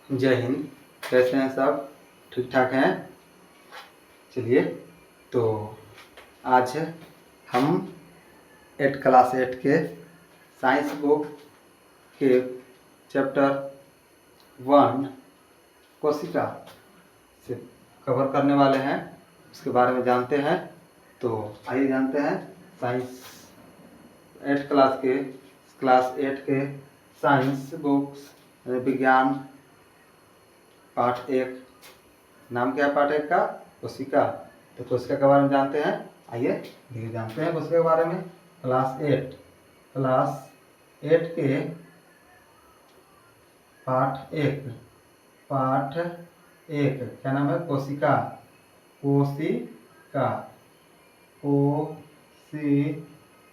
जय हिंद। कैसे हैं सब? ठीक ठाक हैं? चलिए, तो आज हम क्लास 8 के साइंस बुक के चैप्टर 1 कोशिका से कवर करने वाले हैं, उसके बारे में जानते हैं। तो आइए जानते हैं साइंस 8 क्लास 8 के साइंस बुक्स विज्ञान पाठ 1। नाम क्या है पाठ 1 का? कोशिका। तो कोशिका के बारे में जानते हैं। आइए धीरे जानते हैं कोशिका के बारे में। क्लास 8 के पाठ 1 क्या नाम है? कोशिका।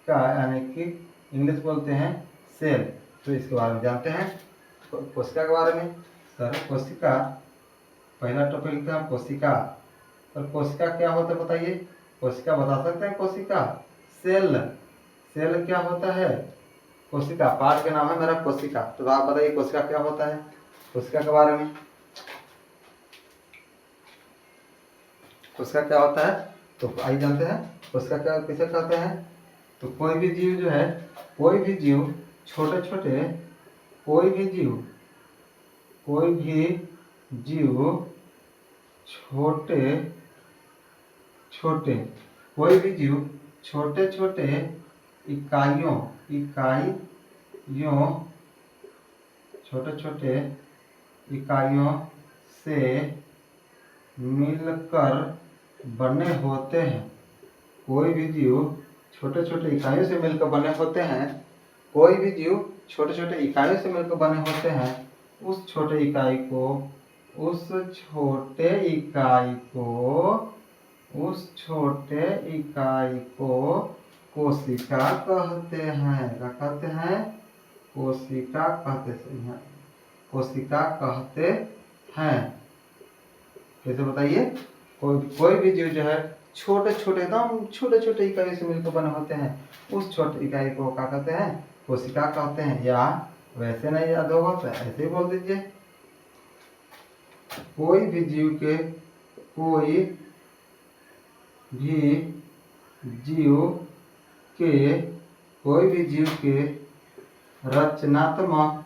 यानी कि इंग्लिश बोलते हैं सेल। तो इसके बारे में जानते हैं कोशिका के बारे में। सर, कोशिका पहला टॉपिक लिखते हैं कोशिका। और कोशिका क्या होता है बताइए? कोशिका बता सकते हैं? कोशिका सेल क्या होता है? कोशिका। पाठ का नाम है मेरा कोशिका। तो आप बताइए कोशिका क्या होता है? कोशिका के बारे में, कोशिका क्या होता है? तो आइए जानते हैं कोशिका क्या किसे कहते हैं। तो कोई भी जीव जो है, कोई भी जीव छोटे छोटे कोई भी जीव छोटे छोटे इकाइयों से मिलकर बने होते हैं। कोई भी जीव छोटे छोटे इकाइयों से मिलकर बने होते हैं। कोई भी जीव छोटे छोटे इकाइयों से मिलकर बने होते हैं। उस छोटे इकाई को कोशिका कहते हैं। क्या कहते हैं? कोशिका कहते हैं। कैसे बताइए? कोई भी जीव जो है छोटे छोटे इकाई से मिलकर बने होते हैं। उस छोटे इकाई को क्या कहते हैं? कोशिका कहते हैं। या वैसे नहीं याद होगा तो ऐसे ही बोल दीजिए। कोई भी जीव के रचनात्मक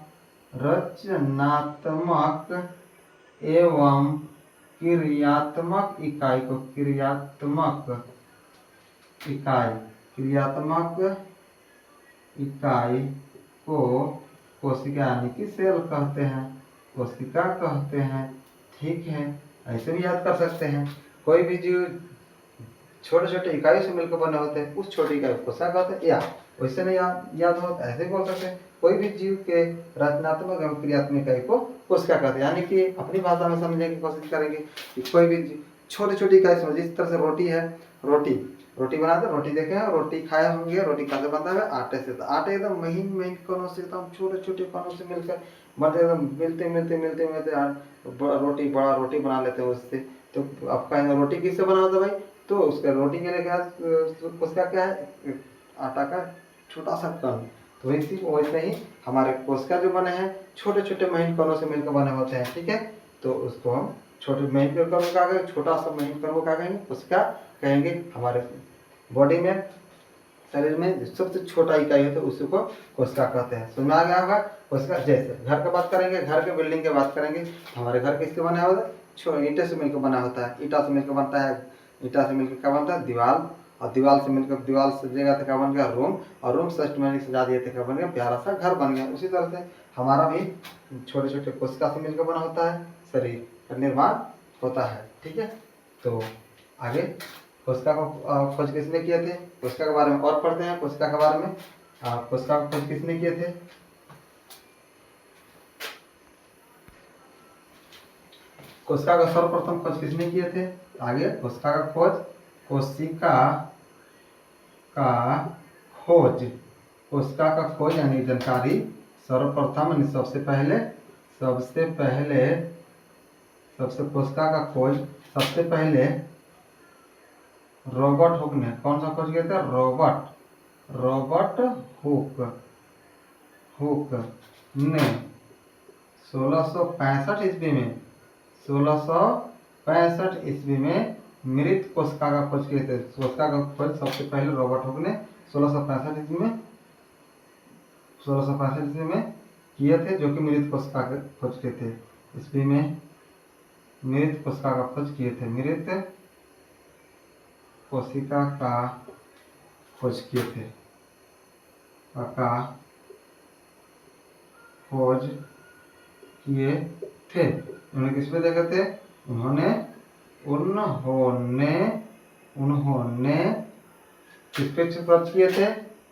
एवं क्रियात्मक इकाई को कोशिका यानी कि सेल कहते हैं, कोशिका कहते हैं। ठीक है, ऐसे भी याद कर सकते हैं। कोई भी जीव छोटे छोटे इकाई से मिलकर बने होते हैं। उस छोटी इकाई को कोशिका कहते हैं। या वैसे नहीं याद हो ऐसे बोल सकते हैं। कोई भी जीव के रचनात्मक एवं क्रियात्मक इकाई को कोशिका कहते हैं। यानी कि अपनी भाषा में समझने की कोशिश करेंगे कि कोई भी छोटी छोटी इकाई समझ। जिस तरह से रोटी है, रोटी बनाते हैं, रोटी देखे हैं, रोटी खाए होंगे। रोटी कैसे बनता है? आटे से। तो आटे एकदम महीन कणों से, एकदम छोटे कणों से मिलकर बनते, एकदम मिलते बड़ा रोटी बना लेते हैं उससे। तो आप कहेंगे रोटी किससे बना होता है भाई? तो उसका रोटी के लिए क्या, उसका क्या है? आटा का छोटा सा कण। तो वैसे ही हमारे कोशिका जो बने हैं छोटे छोटे महीन कणों से मिलकर बने होते हैं। ठीक है, तो उसको हम छोटे महीन कण को क्या कहेंगे? छोटा सा महीन कण को क्या कहेंगे? कोशिका कहेंगे। हमारे बॉडी में, शरीर में सबसे छोटा इकाई होता है उसी को कोशिका कहते हैं। समझ में आ गया होगा? कोशिका। जैसे घर की बात करेंगे, घर के बिल्डिंग की बात करेंगे, हमारे घर किसके बना होता है? ईंटे से मिलकर बना होता है। ईंटा से मिलकर बनता है। ईंटा से मिलकर क्या बनता है? दीवार। और दीवार से मिलकर दीवार सजेगा तो क्या बन गया? रूम। और रूम सिस्टमेटिक सजा दिए तो क्या बन गया? प्यारा सा घर बन गया। उसी तरह से हमारा भी छोटे छोटे कोशिका से मिलकर बना होता है, शरीर का निर्माण होता है। ठीक है, तो आगे कोशिका को खोज किसने किए थे? कोशिका के बारे में और पढ़ते हैं। कोशिका के बारे में, कोशिका को खोज किसने किए थे? कोशिका का सर्वप्रथम खोज किसने किए थे? आगे कोशिका का खोज, कोशिका का खोज यानी जानकारी सर्वप्रथम यानी सबसे पहले कोशिका का खोज सबसे पहले रॉबर्ट हुक ने। कौन सा खोज किया था? रॉबर्ट हुक ने 1665 ईस्वी में 1665 ईस्वी में मृत कोशिका का खोज किए थे। कोशिका का खोज सबसे पहले रॉबर्ट हुक ने 1665 ईस्वी में 1665 ईस्वी में किए थे, जो कि मृत कोशिका का खोज किए थे। ईस्वी में मृत कोशिका का खोज किए थे। मृत कोशिका का खोज किए थे का खोज किए थे। उन्होंने किस पे देखे थे? उन्होंने किस पे सर्च किए थे?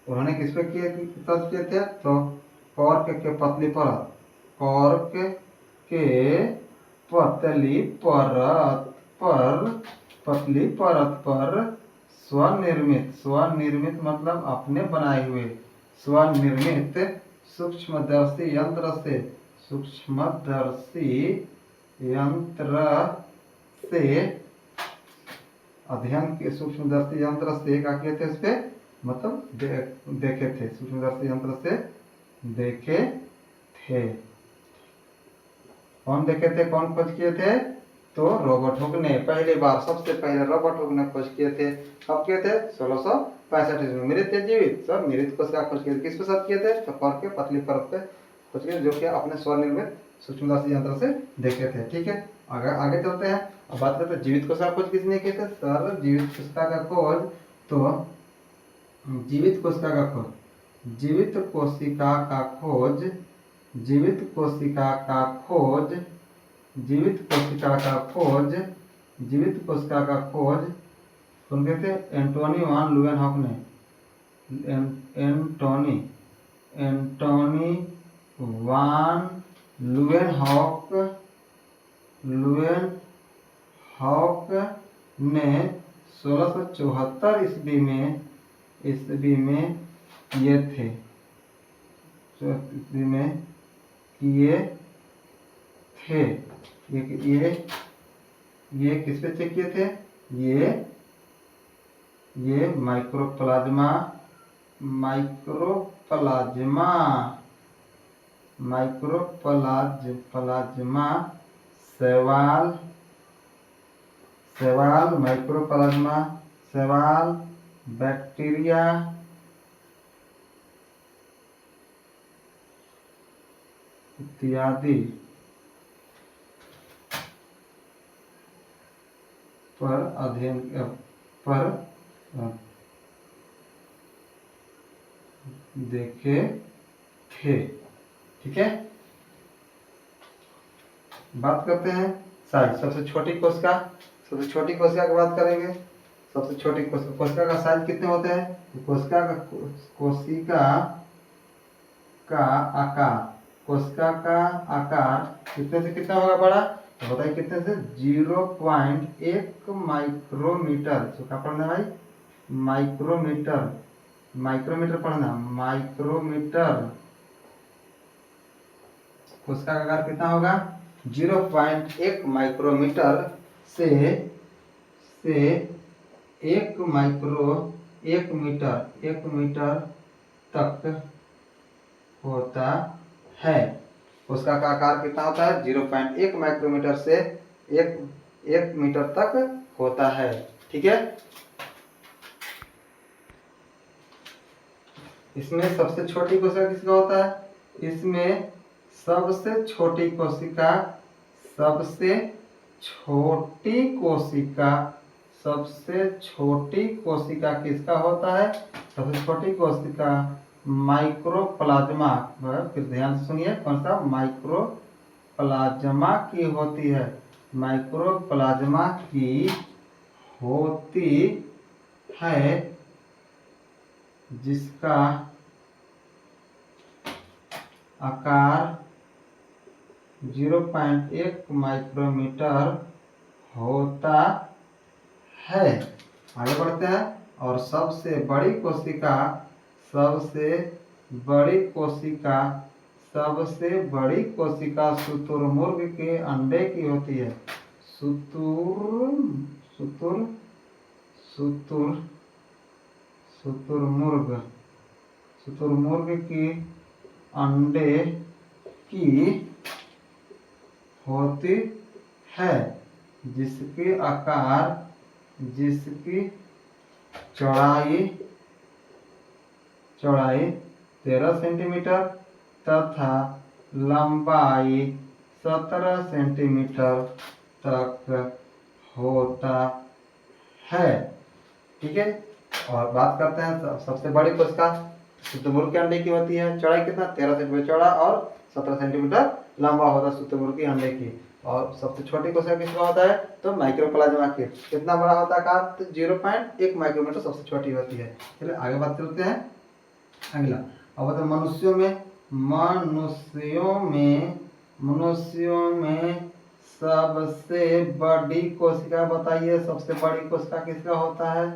उन्होंने किस पे सर्च किए थे? तो कॉर्क के पतली परत, कॉर्क के पतली परत पर स्वनिर्मित मतलब अपने बनाए हुए स्वनिर्मित सूक्ष्मदर्शी यंत्र से अध्ययन के सूक्ष्मदर्शी यंत्र से क्या किए थे? इस पे मतलब देखे थे, सूक्ष्मदर्शी यंत्र से देखे थे। कौन देखे थे? कौन खोज किए थे? तो रॉबर्ट हुक ने पहली बार, सबसे पहले रॉबर्ट हुक ने खोज किए थे। कब किए थे? 1665 ईस्वी में। मृत या जीवित? सब मृत कोशिका खोज किए थे। किस पे सर्च किए थे? तो कॉर्क के पतली परत पे खोज किए, जो कि अपने स्वनिर्मित सूक्ष्मदर्शी यंत्र से देखे थे। ठीक है, आगे चलते हैं। अब बात करते हैं जीवित कोशिका खोज किसने किए थे? सर जीवित कोशिका का खोज तो जीवित कोशिका का खोज जीवित कोशिका का खोज जीवित कोशिका का खोज जीवित कोशिका का खोज जीवित कोशिका का खोज कौन कहते? एंटोनी वान लुएनहॉक ने। एंटोनी वान लुएनहॉक ने 1674 ईस्वी में किए थे। ईस्वी में किए थे। ये किस पे चेक किए थे? ये माइक्रोप्लाज्मा शैवाल बैक्टीरिया इत्यादि पर अध्ययन देखे थे। ठीक है, बात करते हैं साइज। सबसे छोटी कोशिका की बात करेंगे। सबसे छोटी कोशिका का साइज कितने होते हैं? कोशिका का आकार कितने से कितना होगा बड़ा? तो बताइए कितने से? 0.1 माइक्रोमीटर। तो क्या पढ़ना है भाई? माइक्रोमीटर पढ़ना। माइक्रोमीटर। कोशिका का आकार कितना होगा? 0.1 माइक्रोमीटर से 1 मीटर तक होता है। कोशिका का आकार कितना होता है? 0.1 माइक्रोमीटर से 1 मीटर तक होता है। ठीक है, इसमें सबसे छोटी कोशिका किसका होता है? इसमें सबसे छोटी कोशिका किसका होता है? सबसे छोटी कोशिका माइक्रोप्लाज्मा। फिर ध्यान से सुनिए, कौन सा? माइक्रोप्लाज्मा की होती है। माइक्रोप्लाज्मा की होती है, जिसका आकार 0.1 माइक्रोमीटर होता है। आगे बढ़ते हैं। और सबसे बड़ी कोशिका शुतुरमुर्ग के अंडे की होती है। शुतुरमुर्ग की अंडे की होती है, जिसकी चौड़ाई 13 सेंटीमीटर तथा लंबाई 17 सेंटीमीटर तक होता है। ठीक है, और बात करते हैं सबसे बड़ी कोशिका। शुतुरमुर्ग के अंडे की होती है चौड़ाई कितना, 13 सेंटीमीटर चौड़ा और 17 सेंटीमीटर लंबा होता है शुतुरमुर्ग के अंडे की। और सबसे छोटी कोशिका किसका होता है, तो माइक्रोप्लाज्मा की। कितना बड़ा होता है कहा, तो 0.1 माइक्रोमीटर सबसे छोटी होती है। चलिए आगे बात करते हैं अगला। अब बताओ मनुष्यों में सबसे बड़ी कोशिका बताइए। सबसे बड़ी कोशिका किसका होता है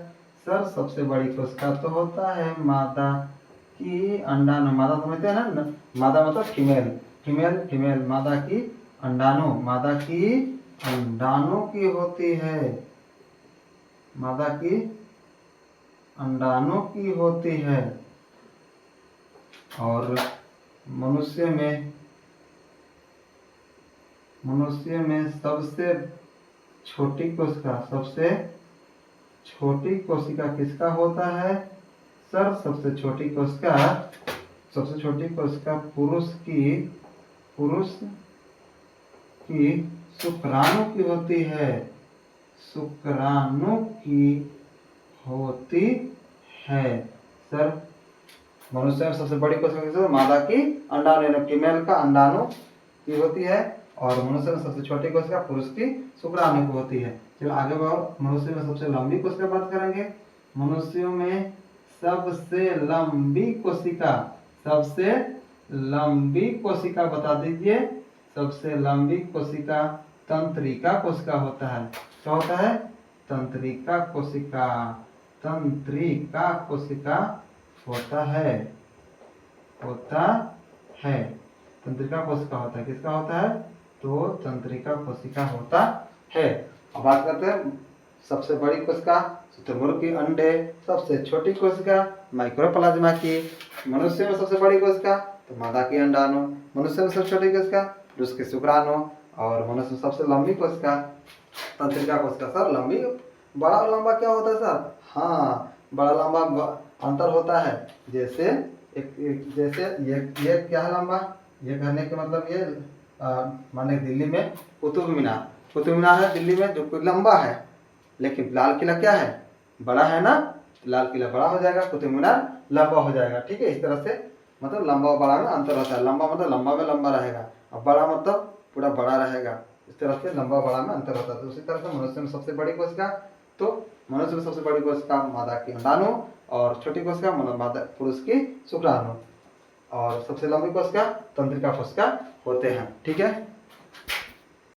सर, सबसे बड़ी कोशिका तो होता है मादा की अंडाणु। मादा समझते हैं ना, मादा मतलब फीमेल मादा की अंडाणु की होती है, मादा की अंडाणु की होती है। और मनुष्य में सबसे छोटी कोशिका किसका होता है सर, सबसे छोटी कोशिका पुरुष की शुक्राणु की होती है, शुक्राणु की होती है सर। मनुष्य में सबसे बड़ी कोशिका किसकी, मादा की अंडाणु फीमेल का अंडाणु की होती है। और मनुष्य में सबसे छोटी कोशिका पुरुष की शुक्राणु की होती है। चलो आगे बढ़ो, मनुष्य में सबसे लंबी कोशिका बात करेंगे। मनुष्यों में सबसे लंबी कोशिका बता दीजिए। सबसे लंबी कोशिका तंत्रिका कोशिका होता है। क्या होता है, तंत्रिका कोशिका होता है तंत्रिका कोशिका होता है। किसका होता है, तो तंत्रिका कोशिका होता है। अब बात करते हैं सबसे बड़ी कोशिका शुतुरमुर्ग के अंडे, सबसे छोटी कोशिका माइक्रोप्लाज्मा की। मनुष्य में सबसे बड़ी कोशिका तो मादा की अंडाणु, मनुष्य में सबसे छोटी कोशिका पुरुष की शुक्राणु, और मनुष्य में सबसे लंबी कोशिका तंत्रिका कोशिका। सर लंबी, बड़ा और लंबा क्या होता है सर, हाँ बड़ा लंबा अंतर होता है। जैसे ये क्या है लंबा, ये कहने के मतलब ये माने दिल्ली में कुतुब मीनार है दिल्ली में, जो लंबा है। लेकिन लाल किला क्या है, बड़ा है ना, लाल किला बड़ा हो जाएगा, कुतुब मीनार लंबा हो जाएगा। ठीक है, इस तरह से मतलब लंबा और बड़ा में अंतर होता है। लंबा मतलब लंबा में लंबा रहेगा, और बड़ा मतलब पूरा बड़ा रहेगा। इस तरह से लंबा बड़ा में अंतर होता है। तो उसी तरह से मनुष्य में सबसे बड़ी कोशिका, तो मनुष्य में सबसे बड़ी कोशिका मादा की अंडाणु, और छोटी कोशिका मादा पुरुष की शुक्राणु, और सबसे लंबी कोशिका तंत्रिका कोशिका होते हैं। ठीक है।